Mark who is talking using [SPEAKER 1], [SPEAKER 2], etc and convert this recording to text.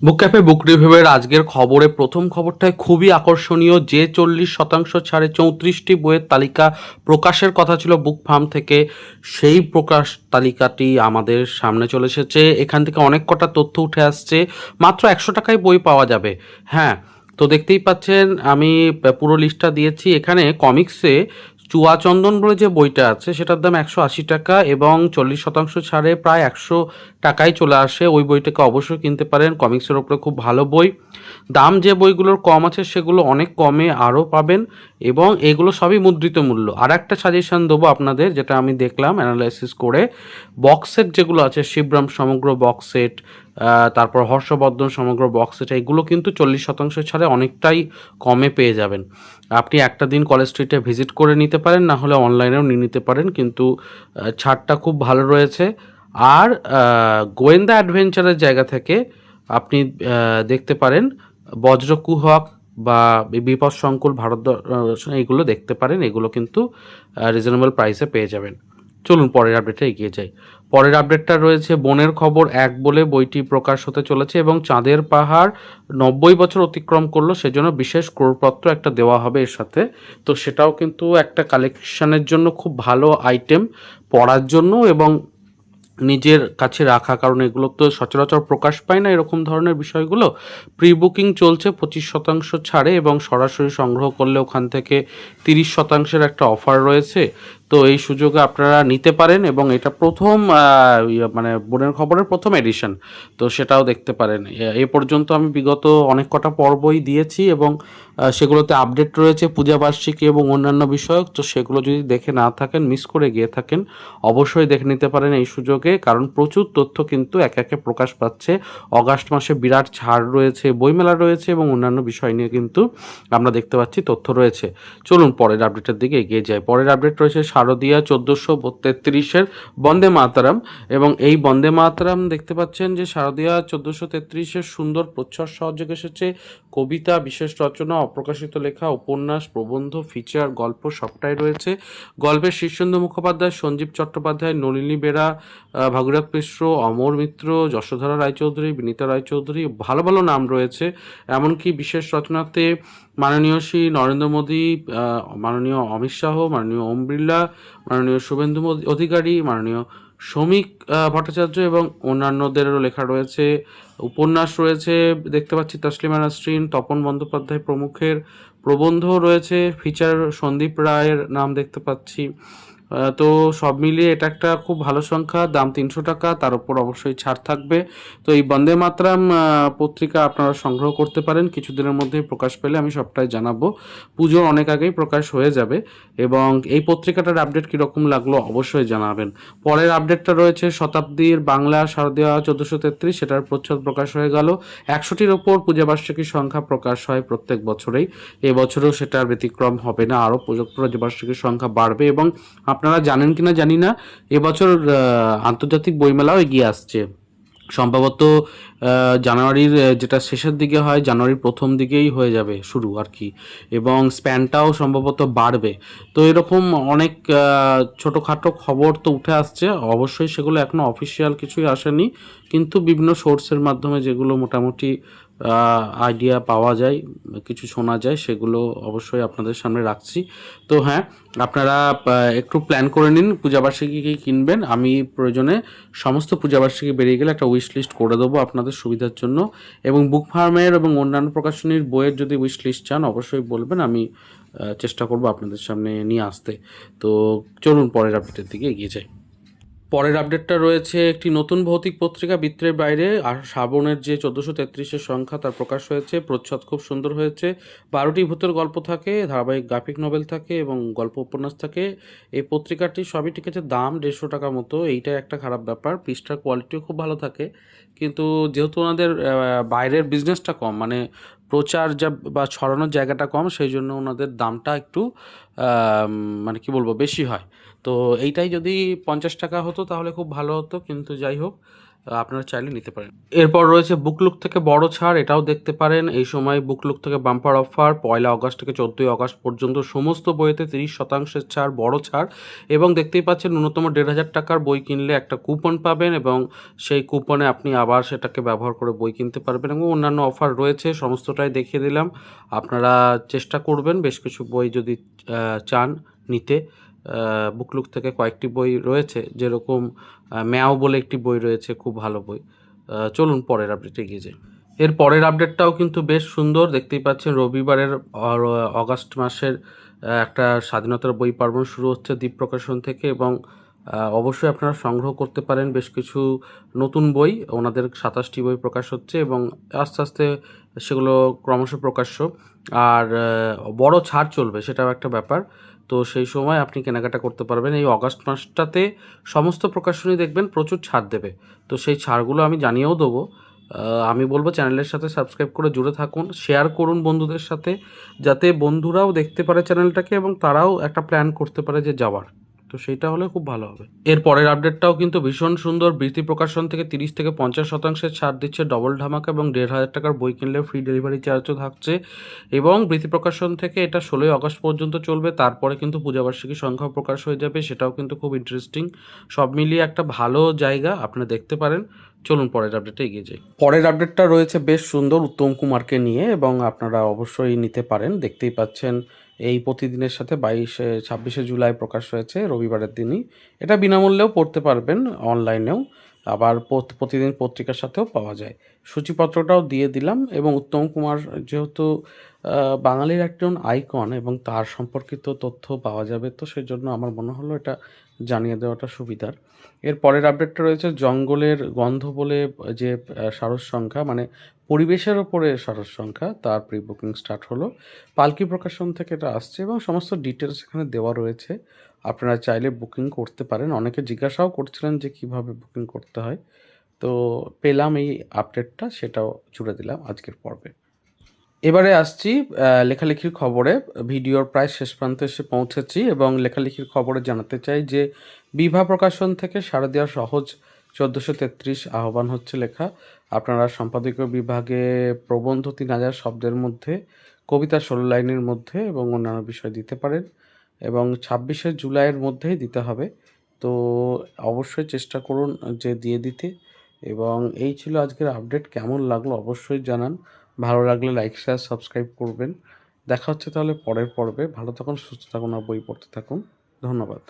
[SPEAKER 1] বুক cafe বুক রিভিউয়ের আজকের খবরে প্রথম খবরটায় খুবই আকর্ষণীয়। যে 40% ছাড়ে 34টি বইয়ের তালিকা প্রকাশের কথা ছিল বুক ফার্ম থেকে, সেই প্রকাশ তালিকাটি আমাদের সামনে চলে এসেছে। এখান থেকে অনেক কটা তথ্য উঠে আসছে। মাত্র 100 টাকায় বই পাওয়া যাবে। হ্যাঁ, তো দেখতেই পাচ্ছেন আমি পুরো লিস্টটা দিয়েছি। এখানে কমিক্সে চুয়াচন্দন বলে যে বইটা আছে সেটার দাম 180 টাকা এবং 40% ছাড়ে প্রায় 100 টাকায় চলে আসে। ওই বইটাকে অবশ্যই কিনতে পারেন, কমিক্সের ওপরে খুব ভালো বই। দাম যে বইগুলোর কম আছে সেগুলো অনেক কমে আরও পাবেন এবং এগুলো সবই মুদ্রিত মূল্য। আর একটা সাজেশন দেবো আপনাদের, যেটা আমি দেখলাম অ্যানালাইসিস করে, বক্স সেট যেগুলো আছে, শিবরাম সমগ্র বক্স সেট, তারপর হর্ষবর্ধন সমগ্র বক্স সেট, এগুলো কিন্তু 40% ছাড়ে অনেকটাই কমে পেয়ে যাবেন। আপনি একটা দিন কলেজ স্ট্রিটে ভিজিট করে নিতে পারেন, না হলে অনলাইনেও নিয়ে নিতে পারেন, কিন্তু ছাড়টা খুব ভালো রয়েছে। আর গোয়েন্দা অ্যাডভেঞ্চারের জায়গা থেকে আপনি দেখতে পারেন বজ্রকুহক বা বিপদসংকুল ভারত এগুলো দেখতে পারেন। এগুলো কিন্তু রিজনেবল প্রাইসে পেয়ে যাবেন। চলুন পরের আপডেটে এগিয়ে যাই। পরের আপডেটটা রয়েছে বনের খবর 1 বলে বইটি প্রকাশ হতে চলেছে এবং চাঁদের পাহাড় 90 বছর অতিক্রম করলো, সেজন্য বিশেষ ক্রয়পত্র একটা দেওয়া হবে এর সাথে। তো সেটাও কিন্তু একটা কালেকশনের জন্য খুব ভালো আইটেম, পড়ার জন্য এবং নিজের কাছে রাখা, কারণ এগুলো তো সচরাচর প্রকাশ পায় না এরকম ধরনের বিষয়গুলো। প্রি বুকিং চলছে 25% ছাড়ে এবং সরাসরি সংগ্রহ করলে ওখান থেকে 30%-এর একটা অফার রয়েছে। তো এই সুযোগে আপনারা নিতে পারেন এবং এটা প্রথম মানে বনের খবরের প্রথম এডিশন, তো সেটাও দেখতে পারেন। এ পর্যন্ত আমি বিগত অনেক কটা পর্বই দিয়েছি এবং সেগুলোতে আপডেট রয়েছে পূজাবার্ষিকী এবং অন্যান্য বিষয়ক। তো সেগুলো যদি দেখে না থাকেন, মিস করে গিয়ে থাকেন, অবশ্যই দেখে নিতে পারেন এই সুযোগে, কারণ প্রচুর তথ্য কিন্তু একে একে প্রকাশ পাচ্ছে। অগাস্ট মাসে বিরাট ছাড় রয়েছে, বইমেলা রয়েছে এবং অন্যান্য বিষয় নিয়ে কিন্তু আমরা দেখতে পাচ্ছি তথ্য রয়েছে। চলুন পরের আপডেটের দিকে এগিয়ে যাই। পরের আপডেট রয়েছে শারদীয়া 1433-এর বন্দে মাতরম এবং এই বন্দে মাতরম দেখতে পাচ্ছেন যে শারদীয়া 1433-এর সুন্দর প্রচ্ছদ সহযোগে এসেছে। কবিতা, বিশেষ রচনা, অপ্রকাশিত লেখা, উপন্যাস, প্রবন্ধ, ফিচার, গল্প সবটাই রয়েছে। গল্পের শীর্ষেন্দু মুখোপাধ্যায়, সঞ্জীব চট্টোপাধ্যায়, নলিনী বেরা, ভাগীরথ মিশ্র, অমর মিত্র, যশোধরা রায়চৌধুরী, বিনীতা রায়চৌধুরী, ভালো ভালো নাম রয়েছে। এমনকি বিশেষ রচনাতে মাননীয় শ্রী নরেন্দ্র মোদী, মাননীয় অমিত শাহ, মাননীয় ওম বিড়লা, মাননীয় শুভেন্দু অধিকারী, মাননীয় শ্রমিক ভট্টাচার্য এবং অন্যান্যদেরও লেখা রয়েছে। উপন্যাস রয়েছে, দেখতে পাচ্ছি তসলিমা নাসরিন, তপন বন্দ্যোপাধ্যায় প্রমুখের। প্রবন্ধ রয়েছে, ফিচার সন্দীপ রায়ের নাম দেখতে পাচ্ছি। তো সব মিলিয়ে এটা একটা খুব ভালো সংখ্যা। দাম 300 টাকা, তার উপর অবশ্যই ছাড় থাকবে। তো এই বন্দে মাতরম পত্রিকা আপনারা সংগ্রহ করতে পারেন, কিছুদিনের মধ্যেই প্রকাশ পেলে আমি সবটাই জানাবো। পুজোর অনেক আগেই প্রকাশ হয়ে যাবে এবং এই পত্রিকাটার আপডেট কীরকম লাগলো অবশ্যই জানাবেন। পরের আপডেটটা রয়েছে শতাব্দীর বাংলা শারদীয়া 1433, সেটার প্রচ্ছদ প্রকাশ হয়ে গেল। 100টির ওপর পূজাবার্ষিকীর সংখ্যা প্রকাশ হয় প্রত্যেক বছরেই, এবছরেও সেটার ব্যতিক্রম হবে না, আরও পূজাবার্ষিকীর সংখ্যা বাড়বে। এবং আপনারা জানেন কিনা জানি না, এবছর আন্তর্জাতিক বইমেলাও এগিয়ে আসছে। সম্ভবত জানুয়ারির যেটা শেষের দিকে হয়, জানুয়ারির প্রথম দিকেই হয়ে যাবে শুরু আর কি, এবং স্প্যানটাও সম্ভবত বাড়বে। তো এরকম অনেক ছোটোখাটো খবর তো উঠে আসছে, অবশ্যই সেগুলো এখনও অফিসিয়াল কিছুই আসেনি, কিন্তু বিভিন্ন সোর্সের মাধ্যমে যেগুলো মোটামুটি আইডিয়া পাওয়া যায়, কিছু শোনা যায়, সেগুলো অবশ্যই আপনাদের সামনে রাখছি। তো হ্যাঁ, আপনারা একটু প্ল্যান করে নিন পূজাবার্ষিকী কী কিনবেন। আমি প্রয়োজনে সমস্ত পূজাবার্ষিকী বেরিয়ে গেলে একটা উইশ লিস্ট করে দেবো আপনাদের সুবিধার জন্য। এবং বুক ফার্মের এবং অন্যান্য প্রকাশনীর বইয়ের যদি উইশ লিস্ট চান অবশ্যই বলবেন, আমি চেষ্টা করব আপনাদের সামনে নিয়ে আসতে। তো চলুন পরের আপডেটের দিকে এগিয়ে যাই। পরের আপডেটটা রয়েছে একটি নতুন ভৌতিক পত্রিকা বৃত্তের বাইরে, আর শ্রাবণের যে 1433-এর সংখ্যা তার প্রকাশ হয়েছে। প্রচ্ছদ খুব সুন্দর হয়েছে। 12টি ভূতের গল্প থাকে, ধারাবাহিক গ্রাফিক নভেল থাকে এবং গল্প উপন্যাস থাকে। এই পত্রিকাটি সবই ঠিক আছে, দাম 150 টাকা মতো। এইটাই একটা খারাপ ব্যাপার, পৃষ্ঠার কোয়ালিটিও খুব ভালো থাকে, কিন্তু যেহেতু ওনাদের বাইরের বিজনেসটা কম, মানে প্রচার যা বা ছড়ানোর জায়গাটা কম, সেই জন্য ওনাদের দামটা একটু মানে কি বলবো, বেশি হয়। তো এইটাই যদি 50 টাকা হতো তাহলে খুব ভালো হতো, কিন্তু যাই হোক, আপনারা চাইলে নিতে পারেন। এরপর রয়েছে বুকলুক থেকে বড় ছাড়, এটাও দেখতে পারেন। এই সময় বুকলুক থেকে বাম্পার অফার 1 আগস্ট থেকে 14 আগস্ট পর্যন্ত সমস্ত বইতে 30% ছাড়, বড় ছাড়। এবং দেখতেই পাচ্ছেন ন্যূনতম 1,500 টাকার বই কিনলে একটা কুপন পাবেন এবং সেই কুপনে আপনি আবার সেটাকে ব্যবহার করে বই কিনতে পারবেন এবং অন্যান্য অফার রয়েছে, সমস্তটাই দেখিয়ে দিলাম। আপনারা চেষ্টা করবেন বেশ কিছু বই যদি চান নিতে। বুকলুক থেকে কয়েকটি বই রয়েছে, যেরকম ম্যাও বলে একটি বই রয়েছে, খুব ভালো বই। চলুন পরের আপডেটে এগিয়ে যাই। এর পরের আপডেটটাও কিন্তু বেশ সুন্দর, দেখতেই পাচ্ছেন রবিবারের অগাস্ট মাসের একটা স্বাধীনতার বই পার্বণ শুরু হচ্ছে দ্বীপ প্রকাশন থেকে এবং অবশ্যই আপনারা সংগ্রহ করতে পারেন বেশ কিছু নতুন বই। ওনাদের 27টি বই প্রকাশ হচ্ছে এবং আস্তে আস্তে সেগুলো ক্রমশ প্রকাশ্য। আর বড় ছাড় চলবে, সেটাও একটা ব্যাপার। তো সেই সময় আপনি কেনাকাটা করতে পারবেন। এই অগাস্ট মাসটাতে সমস্ত প্রকাশনী দেখবেন প্রচুর ছাড় দেবে। তো সেই ছাড়গুলো আমি জানিয়েও দেবো। আমি বলবো চ্যানেলের সাথে সাবস্ক্রাইব করে জুড়ে থাকুন, শেয়ার করুন বন্ধুদের সাথে, যাতে বন্ধুরাও দেখতে পারে চ্যানেলটাকে এবং তারাও একটা প্ল্যান করতে পারে যে যাওয়ার। তো সেইটা হলে খুব ভালো হবে। এর পরের আপডেটটাও কিন্তু ভীষণ সুন্দর। বৃত্তি প্রকাশন থেকে 30 থেকে 50% ছাড় দিচ্ছে ডবল ধামাকা এবং 1,500 টাকার বই কিনলে ফ্রি ডেলিভারি চার্জও থাকছে। এবং বৃত্তি প্রকাশন থেকে এটা 16 আগস্ট পর্যন্ত চলবে, তারপরে কিন্তু পূজাবার্ষিকী সংখ্যা প্রকাশ হয়ে যাবে, সেটাও কিন্তু খুব ইন্টারেস্টিং। সব মিলিয়ে একটা ভালো জায়গা, আপনারা দেখতে পারেন। চলুন পরের আপডেটে এগিয়ে যাই। পরের আপডেটটা রয়েছে বেশ সুন্দর উত্তম কুমারকে নিয়ে এবং আপনারা অবশ্যই নিতে পারেন। দেখতেই পাচ্ছেন এই প্রতিদিনের সাথে 26শে জুলাই প্রকাশ হয়েছে রবিবারের দিনই। এটা বিনামূল্যেও পড়তে পারবেন অনলাইনেও, আবার প্রতিদিন পত্রিকার সাথেও পাওয়া যায়। সূচিপত্রটাও দিয়ে দিলাম এবং উত্তম কুমার যেহেতু বাঙালির একজন আইকন এবং তার সম্পর্কিত তথ্য পাওয়া যাবে, তো সেজন্য আমার মনে হলো এটা জানিয়ে দেওয়াটা সুবিধার। এর পরের আপডেটটা রয়েছে জঙ্গলের গন্ধ বলে যে সারস সংখ্যা, মানে পরিবেশের ওপরে সারস সংখ্যা, তার প্রি বুকিং স্টার্ট হলো। পালকি প্রকাশন থেকে এটা আসছে এবং সমস্ত ডিটেলস এখানে দেওয়া রয়েছে। আপনারা চাইলে বুকিং করতে পারেন। অনেকে জিজ্ঞাসাও করছিলেন যে কিভাবে বুকিং করতে হয়। তো পেলাম এই আপডেটটা, সেটাও জুড়ে দিলাম আজকের পর্বে। এবারে আসছি লেখালেখির খবরে। ভিডিওর প্রায় শেষ প্রান্তে এসে পৌঁছেছি এবং লেখালেখির খবরে জানাতে চাই যে বিভা প্রকাশন থেকে শারদীয়া সহজ 1433 আহ্বান হচ্ছে লেখা। আপনারা সম্পাদকীয় বিভাগে প্রবন্ধ 3000 শব্দের মধ্যে, কবিতা 16 লাইনের মধ্যে এবং অন্যান্য বিষয় দিতে পারেন এবং 26শে জুলাইয়ের মধ্যেই দিতে হবে। তো অবশ্যই চেষ্টা করুন যে দিয়ে দিতে। এবং এই ছিল আজকের আপডেট। কেমন লাগলো অবশ্যই জানান। ভালো লাগলে লাইক, শেয়ার, সাবস্ক্রাইব করবেন। দেখা হচ্ছে তাহলে পরের পর্বে। ভালো থাকুন, সুস্থ থাকুন আর বই পড়তে থাকুন। ধন্যবাদ।